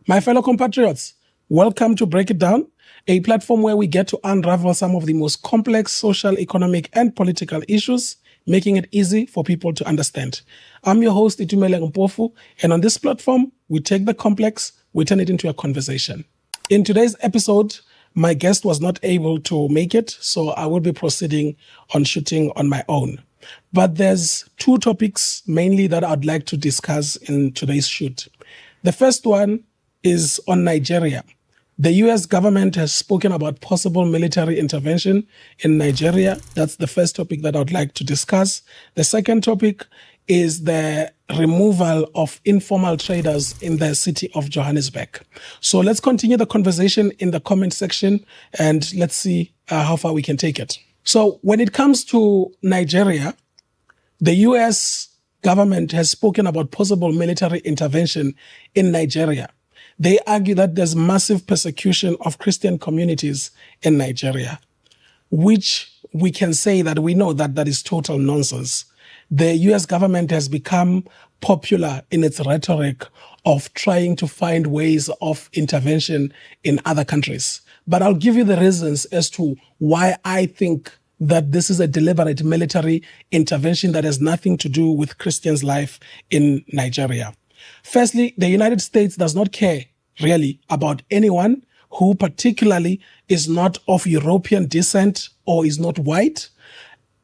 My fellow compatriots, welcome to Break It Down, a platform where we get to unravel some of the most complex social, economic, and political issues, making it easy for people to understand. I'm your host, Itumele Mpofu, and on this platform, we take the complex, we turn it into a conversation. In today's episode, my guest was not able to make it, so I will be proceeding on shooting on my own. But there's two topics mainly that I'd like to discuss in today's shoot. The first one is on Nigeria. The US government has spoken about possible military intervention in Nigeria. That's the first topic that I'd like to discuss. The second topic is the removal of informal traders in the city of Johannesburg. So let's continue the conversation in the comment section and let's see how far we can take it. So when it comes to Nigeria, the US government has spoken about possible military intervention in Nigeria. They argue that there's massive persecution of Christian communities in Nigeria, which we can say that we know that that is total nonsense. The US government has become popular in its rhetoric of trying to find ways of intervention in other countries. But I'll give you the reasons as to why I think that this is a deliberate military intervention that has nothing to do with Christians' life in Nigeria. Firstly, the United States does not care really about anyone who particularly is not of European descent or is not white.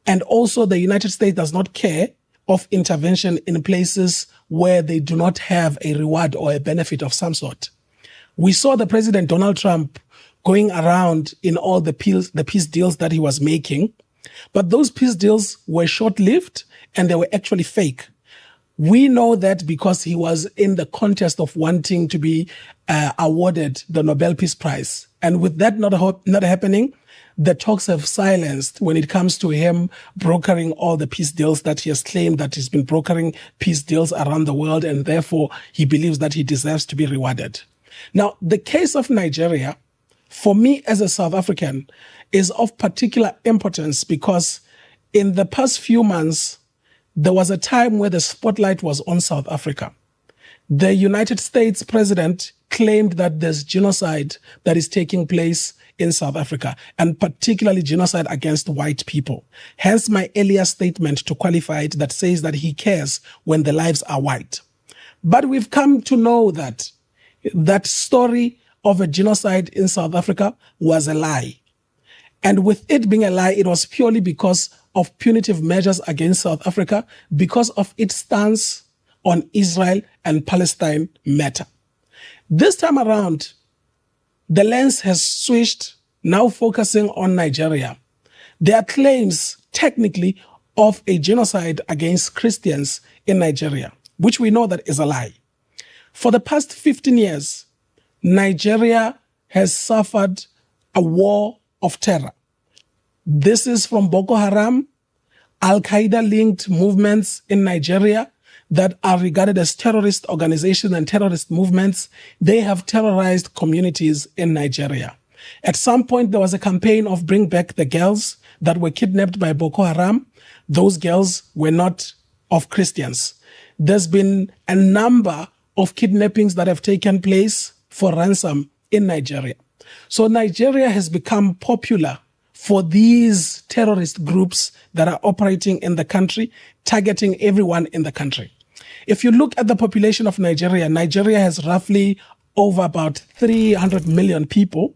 And also the United States does not care of intervention in places where they do not have a reward or a benefit of some sort. We saw the President Donald Trump going around in all the peace deals that he was making, but those peace deals were short-lived and they were actually fake. We know that because he was in the contest of wanting to be awarded the Nobel Peace Prize. And with that not happening, the talks have silenced when it comes to him brokering all the peace deals that he has claimed that he's been brokering peace deals around the world, and therefore he believes that he deserves to be rewarded. Now, the case of Nigeria, for me as a South African, is of particular importance because in the past few months, there was a time where the spotlight was on South Africa. The United States president claimed that there's genocide that is taking place in South Africa, and particularly genocide against white people. Hence my earlier statement to qualify it that says that he cares when the lives are white. But we've come to know that that story of a genocide in South Africa was a lie. And with it being a lie, it was purely because of punitive measures against South Africa because of its stance on Israel and Palestine matter. This time around, the lens has switched, now focusing on Nigeria. There are claims, technically, of a genocide against Christians in Nigeria, which we know that is a lie. For the past 15 years, Nigeria has suffered a war of terror. This is from Boko Haram, Al-Qaeda-linked movements in Nigeria that are regarded as terrorist organizations and terrorist movements. They have terrorized communities in Nigeria. At some point, there was a campaign of bring back the girls that were kidnapped by Boko Haram. Those girls were not of Christians. There's been a number of kidnappings that have taken place for ransom in Nigeria. So Nigeria has become popular for these terrorist groups that are operating in the country, targeting everyone in the country. If you look at the population of Nigeria, Nigeria has roughly over about 300 million people,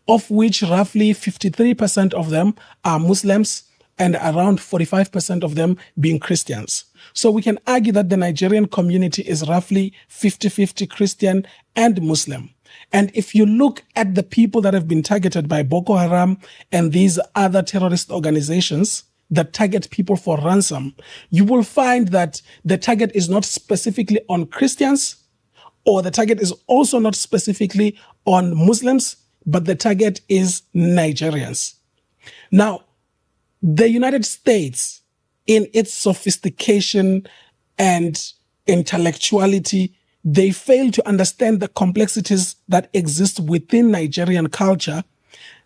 of which roughly 53% of them are Muslims and around 45% of them being Christians. So we can argue that the Nigerian community is roughly 50-50 Christian and Muslim. And if you look at the people that have been targeted by Boko Haram and these other terrorist organizations that target people for ransom, you will find that the target is not specifically on Christians, or the target is also not specifically on Muslims, but the target is Nigerians. Now, the United States, in its sophistication and intellectuality, they fail to understand the complexities that exist within Nigerian culture,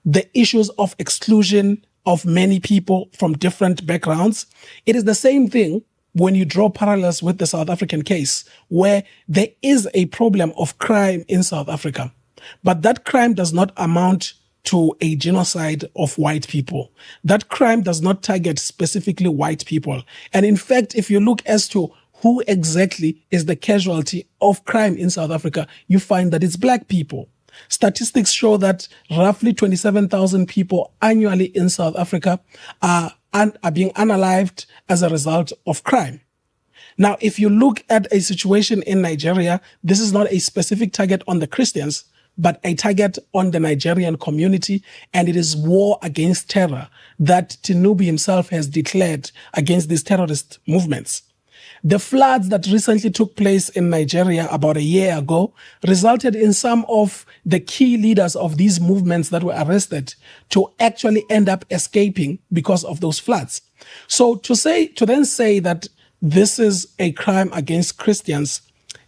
the issues of exclusion of many people from different backgrounds. It is the same thing when you draw parallels with the South African case, where there is a problem of crime in South Africa, but that crime does not amount to a genocide of white people. That crime does not target specifically white people. And in fact, if you look as to who exactly is the casualty of crime in South Africa, you find that it's black people. Statistics show that roughly 27,000 people annually in South Africa are being unalived as a result of crime. Now, if you look at a situation in Nigeria, this is not a specific target on the Christians, but a target on the Nigerian community, and it is war against terror that Tinubu himself has declared against these terrorist movements. The floods that recently took place in Nigeria about a year ago resulted in some of the key leaders of these movements that were arrested to actually end up escaping because of those floods. So to then say that this is a crime against Christians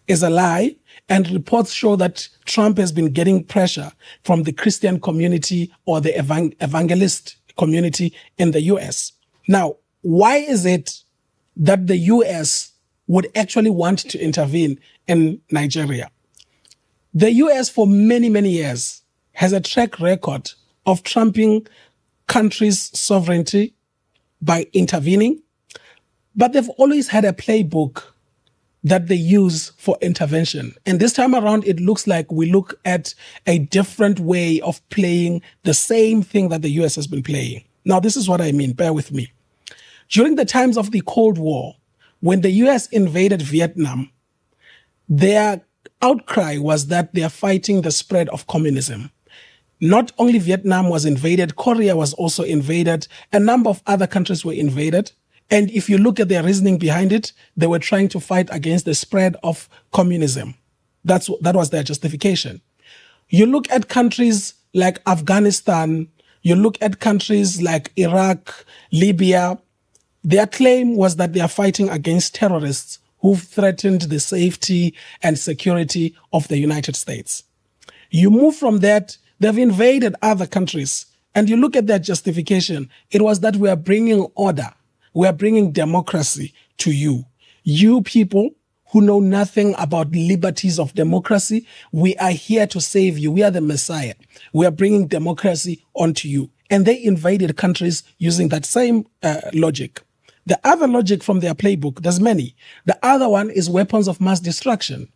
is a lie, and reports show that Trump has been getting pressure from the Christian community or the evangelist community in the US. Now, why is it that the US would actually want to intervene in Nigeria? The US for many, many years has a track record of trumping countries' sovereignty by intervening, but they've always had a playbook that they use for intervention. And this time around, it looks like we look at a different way of playing the same thing that the US has been playing. Now, this is what I mean. Bear with me. During the times of the Cold War, when the US invaded Vietnam, their outcry was that they are fighting the spread of communism. Not only Vietnam was invaded, Korea was also invaded, a number of other countries were invaded. And if you look at their reasoning behind it, they were trying to fight against the spread of communism. That was their justification. You look at countries like Afghanistan, you look at countries like Iraq, Libya, their claim was that they are fighting against terrorists who've threatened the safety and security of the United States. You move from that, they've invaded other countries, and you look at their justification. It was that we are bringing order. We are bringing democracy to you. You people who know nothing about liberties of democracy, we are here to save you. We are the Messiah. We are bringing democracy onto you. And they invaded countries using that same logic. The other logic from their playbook, there's many. The other one is weapons of mass destruction.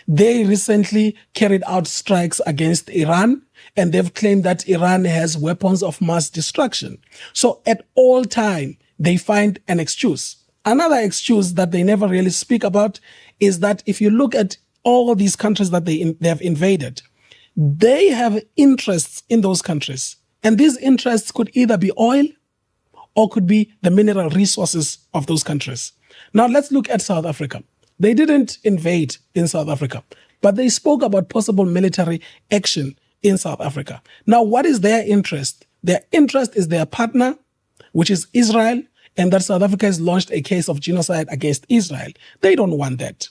They recently carried out strikes against Iran, and they've claimed that Iran has weapons of mass destruction. So at all time, they find an excuse. Another excuse that they never really speak about is that if you look at all these countries that they have invaded, they have interests in those countries. And these interests could either be oil or could be the mineral resources of those countries. Now let's look at South Africa. They didn't invade in South Africa, but they spoke about possible military action in South Africa. Now, what is their interest? Their interest is their partner, which is Israel, and that South Africa has launched a case of genocide against Israel. They don't want that.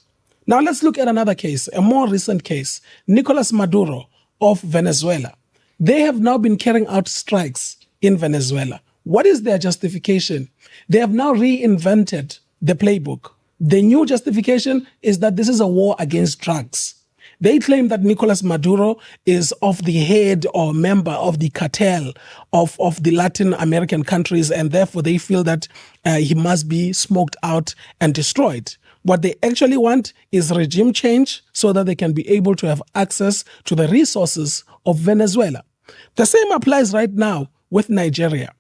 Now let's look at another case, a more recent case, Nicolas Maduro of Venezuela. They have now been carrying out strikes in Venezuela. What is their justification? They have now reinvented the playbook. The new justification is that this is a war against drugs. They claim that Nicolas Maduro is of the head or member of the cartel of the Latin American countries, and therefore they feel that he must be smoked out and destroyed. What they actually want is regime change so that they can be able to have access to the resources of Venezuela. The same applies right now with Nigeria.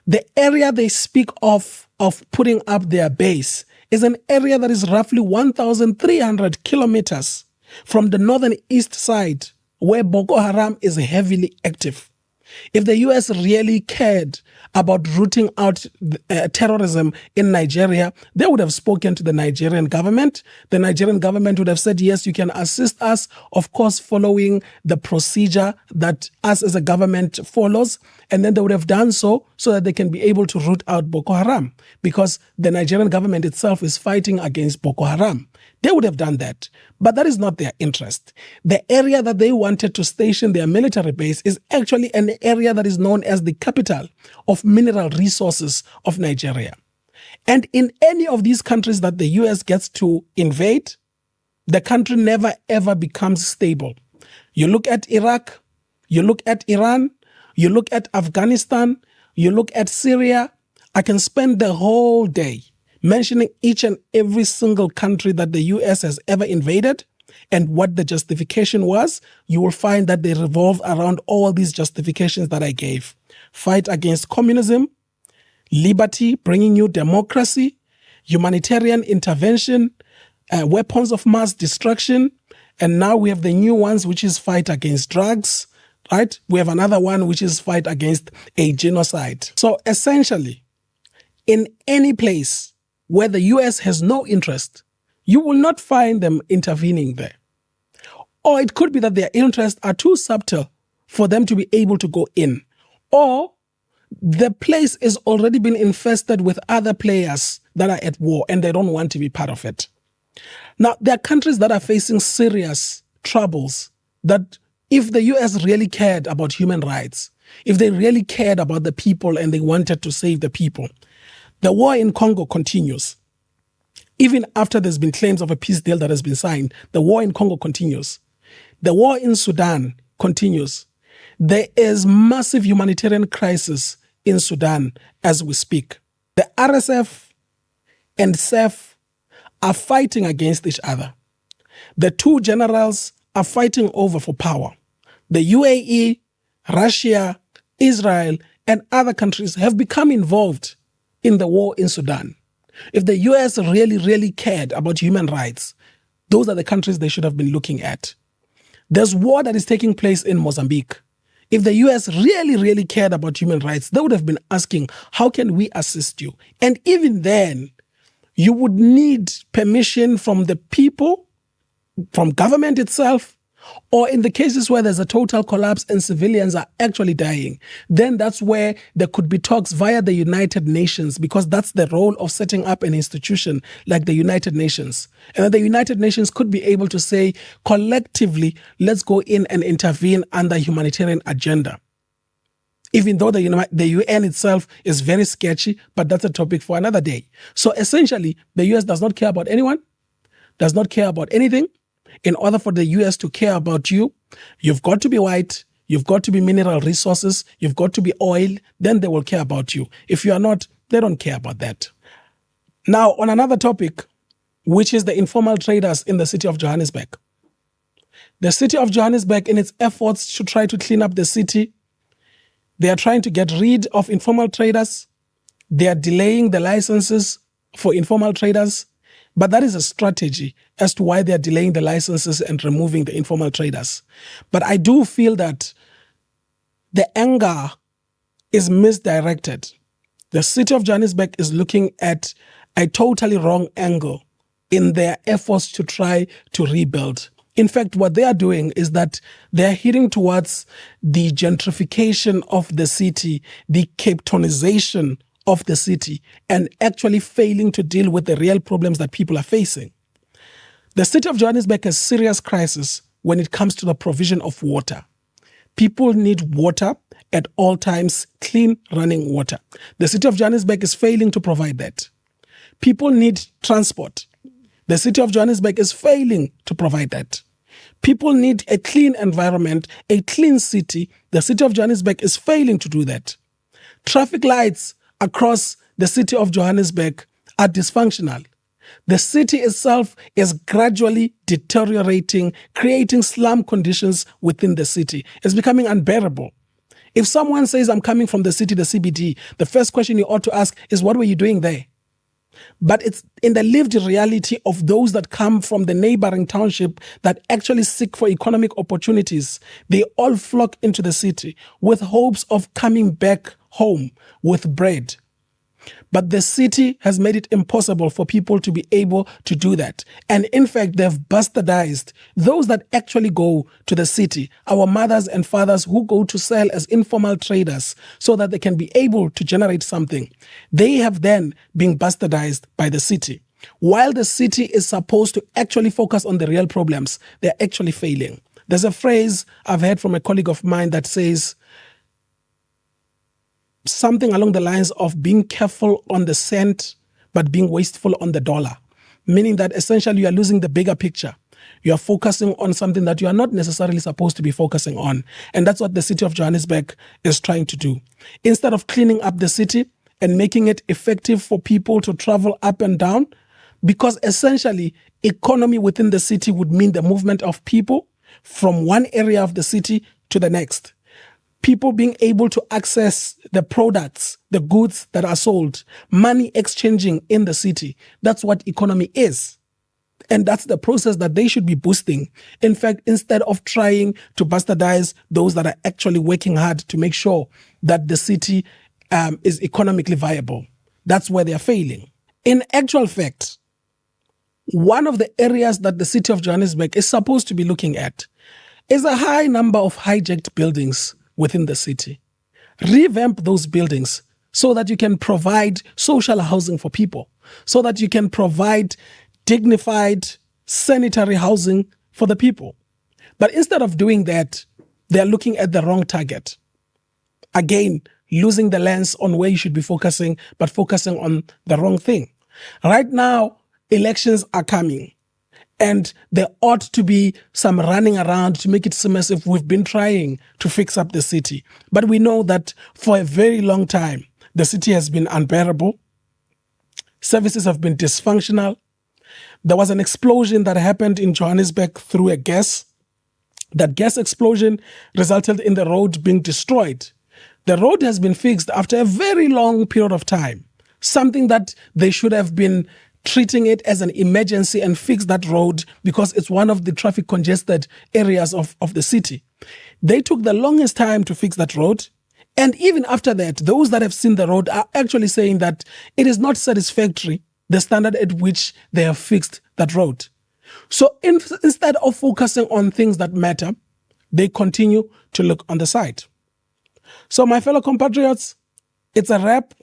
The area they speak of putting up their base is an area that is roughly 1,300 kilometers from the northern east side, where Boko Haram is heavily active. If the US really cared about rooting out terrorism in Nigeria, they would have spoken to the Nigerian government. The Nigerian government would have said, yes, you can assist us, of course, following the procedure that us as a government follows. And then they would have done so that they can be able to root out Boko Haram, because the Nigerian government itself is fighting against Boko Haram. They would have done that, but that is not their interest. The area that they wanted to station their military base is actually an area that is known as the capital of mineral resources of Nigeria. And in any of these countries that the US gets to invade, the country never ever becomes stable. You look at Iraq, you look at Iran, you look at Afghanistan, you look at Syria. I can spend the whole day mentioning each and every single country that the US has ever invaded and what the justification was. You will find that they revolve around all these justifications that I gave. Fight against communism, liberty, bringing you democracy, humanitarian intervention, weapons of mass destruction, and now we have the new ones, which is fight against drugs, right? We have another one, which is fight against a genocide. So essentially, in any place where the US has no interest, you will not find them intervening there. Or it could be that their interests are too subtle for them to be able to go in. Or the place is already been infested with other players that are at war and they don't want to be part of it. Now, there are countries that are facing serious troubles that if the US really cared about human rights, if they really cared about the people and they wanted to save the people, the war in Congo continues. Even after there's been claims of a peace deal that has been signed, the war in Congo continues. The war in Sudan continues. There is massive humanitarian crisis in Sudan as we speak. The RSF and SAF are fighting against each other. The two generals are fighting over for power. The UAE, Russia, Israel, and other countries have become involved in the war in Sudan. If the US really cared about human rights, those are the countries they should have been looking at. There's war that is taking place in Mozambique. If the US really cared about human rights, they would have been asking, how can we assist you? And even then, you would need permission from the people, from government itself, or in the cases where there's a total collapse and civilians are actually dying, then that's where there could be talks via the United Nations, because that's the role of setting up an institution like the United Nations. And then the United Nations could be able to say, collectively, let's go in and intervene under humanitarian agenda. Even though the UN itself is very sketchy, but that's a topic for another day. So essentially, the US does not care about anyone, does not care about anything. In order for the US to care about you, you've got to be white, you've got to be mineral resources, you've got to be oil, then they will care about you. If you are not, they don't care about that. Now, on another topic, which is the informal traders in the city of Johannesburg. The city of Johannesburg, in its efforts to try to clean up the city, they are trying to get rid of informal traders. They are delaying the licenses for informal traders. But that is a strategy as to why they are delaying the licenses and removing the informal traders. But I do feel that the anger is misdirected. The city of Johannesburg is looking at a totally wrong angle in their efforts to try to rebuild. In fact, what they are doing is that they are heading towards the gentrification of the city, the Cape Townization of the city, and actually failing to deal with the real problems that people are facing. The city of Johannesburg has serious crisis when it comes to the provision of water. People need water at all times, clean running water. The city of Johannesburg is failing to provide that. People need transport. The city of Johannesburg is failing to provide that. People need a clean environment, a clean city. The city of Johannesburg is failing to do that. Traffic lights across the city of Johannesburg are dysfunctional. The city itself is gradually deteriorating, creating slum conditions within the city. It's becoming unbearable. If someone says, I'm coming from the city, the CBD, the first question you ought to ask is, what were you doing there? But it's in the lived reality of those that come from the neighboring township that actually seek for economic opportunities. They all flock into the city with hopes of coming back home with bread. But the city has made it impossible for people to be able to do that. And in fact, they've bastardized those that actually go to the city, our mothers and fathers who go to sell as informal traders so that they can be able to generate something. They have then been bastardized by the city. While the city is supposed to actually focus on the real problems, they're actually failing. There's a phrase I've heard from a colleague of mine that says, something along the lines of being careful on the scent, but being wasteful on the dollar, meaning that essentially you are losing the bigger picture. You are focusing on something that you are not necessarily supposed to be focusing on. And that's what the City of Johannesburg is trying to do. Instead of cleaning up the city and making it effective for people to travel up and down, because essentially economy within the city would mean the movement of people from one area of the city to the next. People being able to access the products, the goods that are sold, money exchanging in the city. That's what economy is. And that's the process that they should be boosting. In fact, instead of trying to bastardize those that are actually working hard to make sure that the city is economically viable. That's where they are failing. In actual fact, one of the areas that the City of Johannesburg is supposed to be looking at is a high number of hijacked buildings within the city. Revamp those buildings so that you can provide social housing for people, so that you can provide dignified sanitary housing for the people. But instead of doing that, they're looking at the wrong target. Again, losing the lens on where you should be focusing, but focusing on the wrong thing. Right now, elections are coming, and there ought to be some running around to make it seem as if we've been trying to fix up the city. But we know that for a very long time, the city has been unbearable. Services have been dysfunctional. There was an explosion that happened in Johannesburg through a gas. That gas explosion resulted in the road being destroyed. The road has been fixed after a very long period of time, something that they should have been treating it as an emergency and fix that road because it's one of the traffic congested areas of the city. They took the longest time to fix that road. And even after that, those that have seen the road are actually saying that it is not satisfactory, the standard at which they have fixed that road. So instead of focusing on things that matter, they continue to look on the side. So my fellow compatriots, it's a wrap.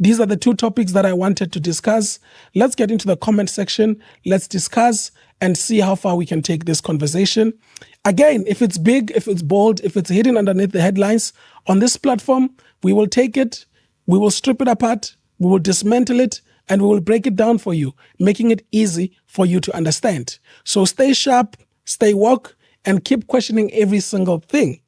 These are the two topics that I wanted to discuss. Let's get into the comment section. Let's discuss and see how far we can take this conversation. Again, if it's big, if it's bold, if it's hidden underneath the headlines on this platform, we will take it, we will strip it apart, we will dismantle it, and we will break it down for you, making it easy for you to understand. So stay sharp, stay woke, and keep questioning every single thing.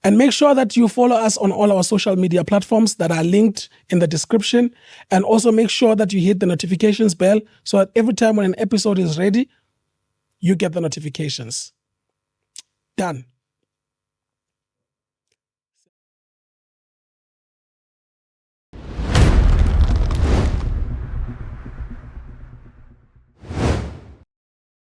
And make sure that you follow us on all our social media platforms that are linked in the description. And also make sure that you hit the notifications bell so that every time when an episode is ready, you get the notifications. Done.